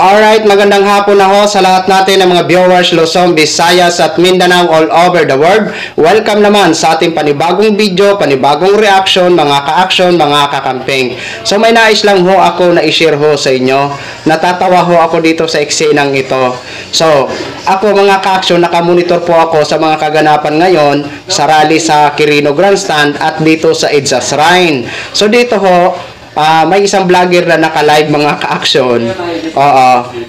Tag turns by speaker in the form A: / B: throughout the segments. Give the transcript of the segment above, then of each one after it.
A: Alright, magandang hapon na ho sa lahat natin ng mga viewers Luzon, Visayas at Mindanao all over the world. Welcome naman sa ating panibagong video, panibagong reaction, mga ka-action, mga kakamping. So may nais lang ho ako na i-share ho sa inyo. Natatawa ho ako dito sa eksenang ito. So, ako mga ka-action, nakamonitor po ako sa mga kaganapan ngayon sa rally sa Quirino Grandstand at dito sa EDSA Shrine. So dito ho, may isang vlogger na naka-live mga ka-action.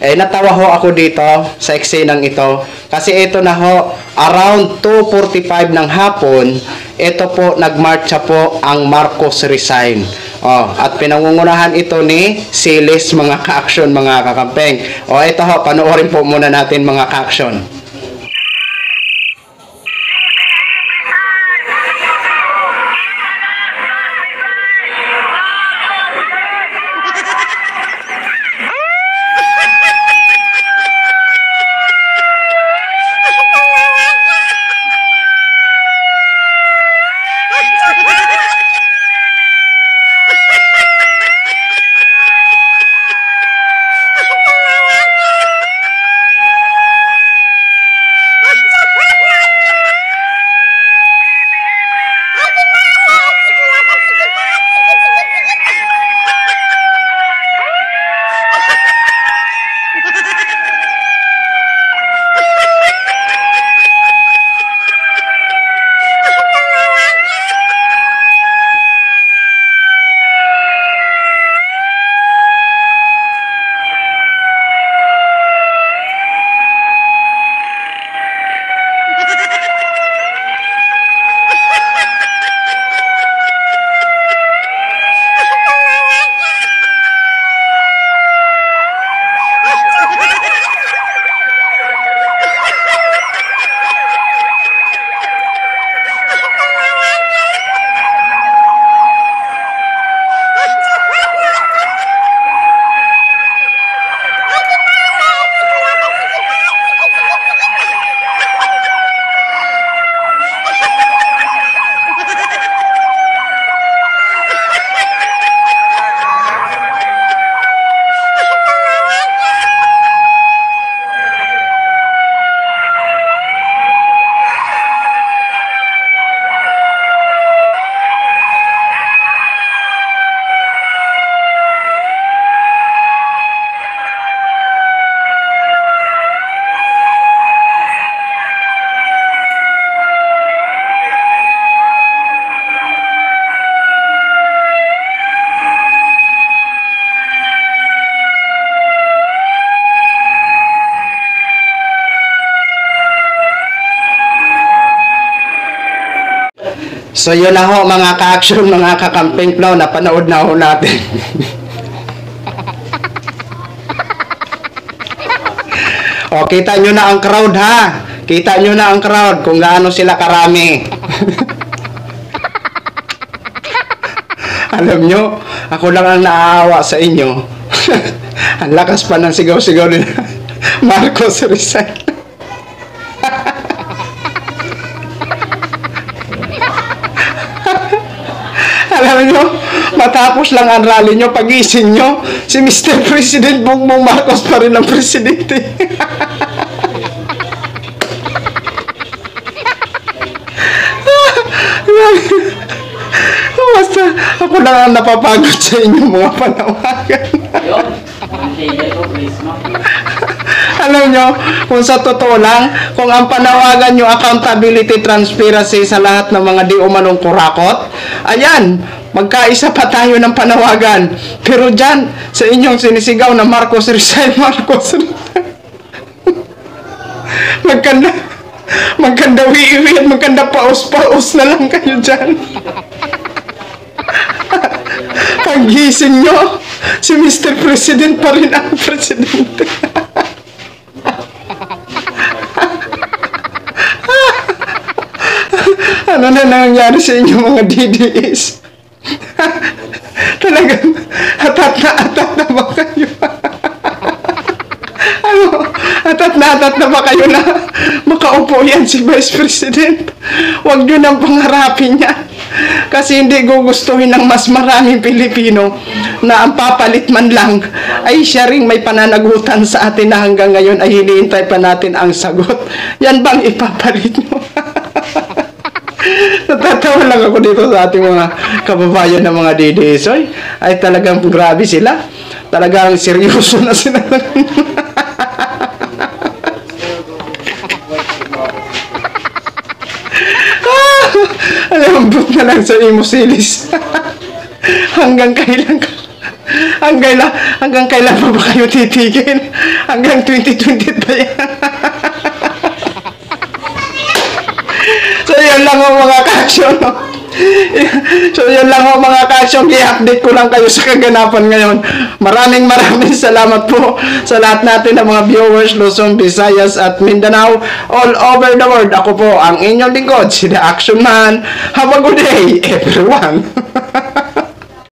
A: Natawa ho ako dito sa eksenang ito. Kasi ito na ho, around 2:45 ng hapon, ito po, nagmarcha po ang Marcos Resign. At pinangungunahan ito ni Siles mga ka-action, mga kakampeng. Ito ho, panoorin po muna natin mga ka-action. So yun na ho mga ka-action, mga kakamping flow, napanood na ho natin. Kita nyo na ang crowd ha. Kita nyo na ang crowd kung gaano sila karami. Alam nyo, ako lang ang naaawa sa inyo. Ang lakas pa ng sigaw-sigaw nila. Marcos Resign. Alam nyo, matapos lang ang rally nyo, pagising nyo, si Mr. President Bongbong Marcos pa rin ang presidente. Basta, ako lang ang napapagod sa inyo mga panawagan. Alam nyo, kung sa totoo lang, kung ang panawagan nyo accountability, transparency sa lahat ng mga di umanong kurakot, ayan, magkaisa pa tayo ng panawagan. Pero dyan, sa inyong sinisigaw na Marcos Resign, Marcos Resign. Magkanda wiwi at magkanda paus-paus na lang kayo dyan. Pagising nyo, si Mr. President pa rin ang presidente. Ano na nangyari sa inyo mga DDS? Talagang atat na ba kayo? At natat na ba kayo na makaupo yan si Vice President? Huwag nyo nang pangarapin yan. Kasi hindi gugustuhin ng mas maraming Pilipino na ang papalit man lang ay siya ring may pananagutan sa atin na hanggang ngayon ay hinihintay pa natin ang sagot. Yan bang ipapalit nyo? Natatawa lang ako dito sa ating mga kababayan ng mga DDSoy. Ay talagang grabe sila. Talagang seryoso na sila. Alambot na lang sa imosilis. Hanggang kailan hanggang kailan pa ba kayo titigil? Hanggang 2020 pa yan. So yun lang ang mga ka-action. So yun lang ang mga ka-action. I-update ko lang kayo sa kaganapan ngayon. Maraming salamat po sa lahat natin ng mga viewers Luzon, Visayas at Mindanao all over the world. Ako po ang inyong lingkod, si The Action Man. Have a good day everyone.